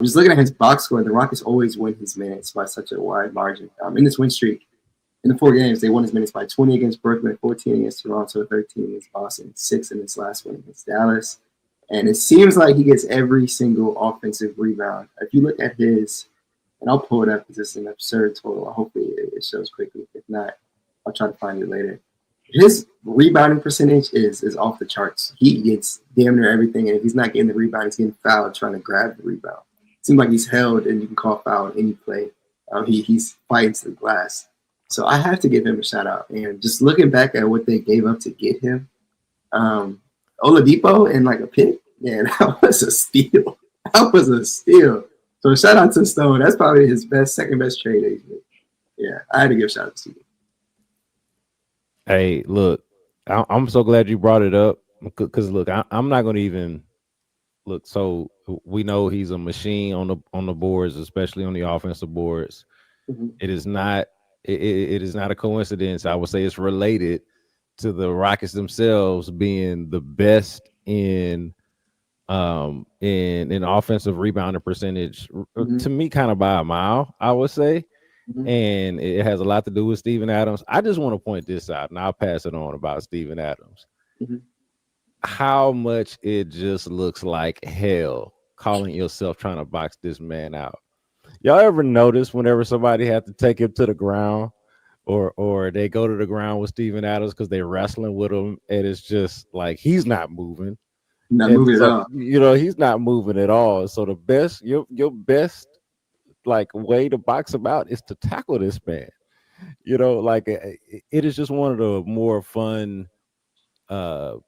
Just looking at his box score, the Rockets always win his minutes by such a wide margin. In this win streak, in the 4 games, they won his minutes by 20 against Brooklyn, 14 against Toronto, 13 against Boston, 6 in this last one against Dallas. And it seems like he gets every single offensive rebound. If you look at his, and I'll pull it up because it's an absurd total. Hopefully it shows quickly. If not, I'll try to find it later. His rebounding percentage is off the charts. He gets damn near everything, and if he's not getting the rebound, he's getting fouled trying to grab the rebound. It seems like he's held, and you can call foul on any play. He's fights the glass. So I have to give him a shout out. And just looking back at what they gave up to get him, Oladipo in like a pick, man, that was a steal. That was a steal. So shout out to Stone. That's probably his second best trade agent. Yeah, I had to give a shout out to you. Hey, look, I'm so glad you brought it up because look, I'm not going to even look. So we know he's a machine on the boards, especially on the offensive boards. Mm-hmm. It is not a coincidence. I would say it's related to the Rockets themselves being the best in offensive rebounding percentage. Mm-hmm. To me, kind of by a mile, I would say. Mm-hmm. And it has a lot to do with Steven Adams. I just want to point this out, and I'll pass it on about Steven Adams. Mm-hmm. How much it just looks like hell calling yourself trying to box this man out. Y'all ever notice whenever somebody had to take him to the ground or they go to the ground with Steven Adams because they're wrestling with him, and it's just like he's not moving. Not moving at all. You know, he's not moving at all. So the best, your best like way to box him out is to tackle this man. You know, like it is just one of the more fun sidebars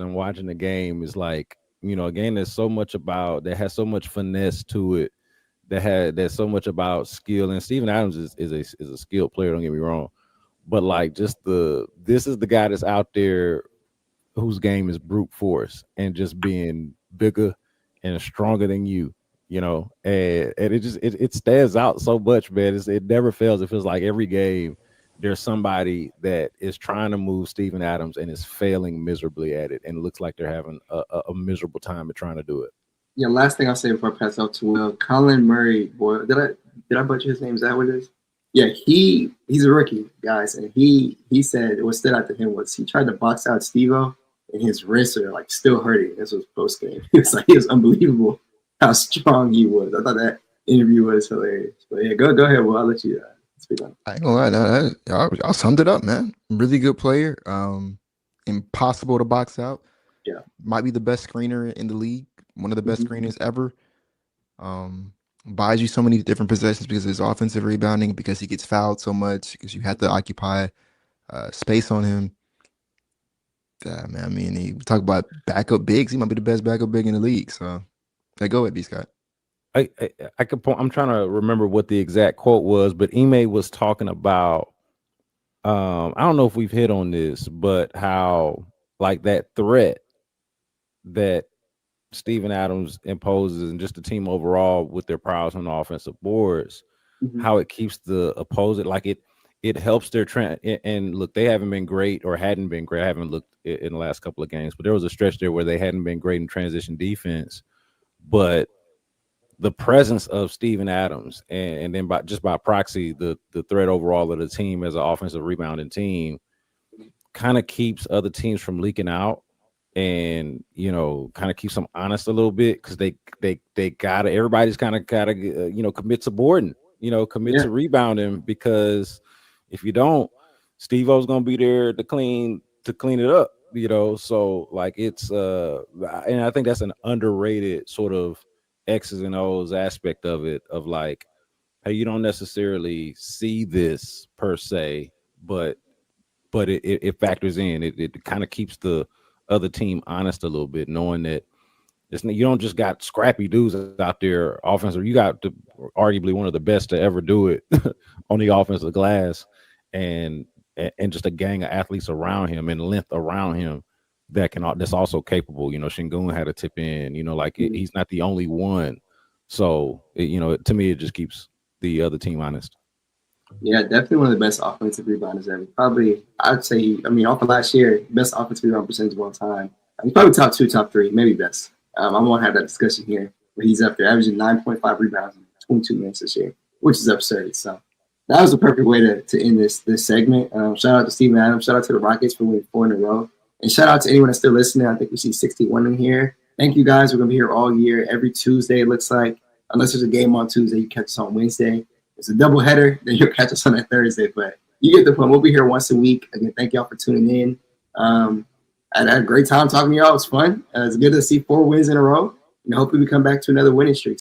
and watching the game is like, you know, again, there's so much about that has so much finesse to it. There's so much about skill, and Steven Adams is a skilled player. Don't get me wrong, but like this is the guy that's out there whose game is brute force and just being bigger and stronger than you. You know, and it stands out so much, man. It never fails. It feels like every game there's somebody that is trying to move Steven Adams and is failing miserably at it, and it looks like they're having a miserable time at trying to do it. Yeah, last thing I'll say before I pass out to Will, Colin Murray, boy, did I butcher his name? Is that what it is? Yeah, he's a rookie, guys, and he said what stood out to him was he tried to box out Steve-O, and his wrists are like still hurting. This was post game. He was unbelievable how strong he was. I thought that interview was hilarious. But yeah, go ahead, Will. I'll let you speak on it. I ain't gonna lie, y'all summed it up, man. Really good player. Impossible to box out. Yeah, might be the best screener in the league. One of the best screeners ever. Buys you so many different possessions because of his offensive rebounding, because he gets fouled so much, because you have to occupy space on him. Man, I mean, you talk about backup bigs. He might be the best backup big in the league. So, go ahead, B. Scott. I'm trying to remember what the exact quote was, but Ime was talking about. I don't know if we've hit on this, but how like that threat that Steven Adams imposes and just the team overall with their prowess on the offensive boards, how it keeps the opposing, like it helps their trend. And look, they haven't been great or hadn't been great. I haven't looked in the last couple of games, but there was a stretch there where they hadn't been great in transition defense. But the presence of Steven Adams and then by proxy, the threat overall of the team as an offensive rebounding team kind of keeps other teams from leaking out. And you know, kind of keeps them honest a little bit, because they gotta, everybody's kind of gotta commit to boarding, commit to rebounding, because if you don't, Steve-O's gonna be there to clean it up, So like it's and I think that's an underrated sort of X's and O's aspect of it, of like, hey, you don't necessarily see this per se, but it factors in. It kind of keeps the other team honest a little bit, knowing that you don't just got scrappy dudes out there offensive. You got arguably one of the best to ever do it on the offensive glass, and just a gang of athletes around him and length around him that's also capable. Şengün had a tip in. He's not the only one. So to me, it just keeps the other team honest. Yeah, definitely one of the best offensive rebounders ever. Probably, I'd say, off of last year, best offensive rebound percentage of all time. He's probably top 2, top 3, maybe best. I won't have that discussion here. but he's up there, averaging 9.5 rebounds in 22 minutes this year, which is absurd. So that was the perfect way to end this segment. Shout out to Steven Adams. Shout out to the Rockets for winning 4 in a row. And shout out to anyone that's still listening. I think we see 61 in here. Thank you, guys. We're going to be here all year, every Tuesday, it looks like. Unless there's a game on Tuesday, you catch us on Wednesday. It's a doubleheader, then you'll catch us on that Thursday. But you get the point. We'll be here once a week. Again, thank y'all for tuning in. I had a great time talking to y'all. It was fun. It's good to see 4 wins in a row. And hopefully we come back to another winning streak.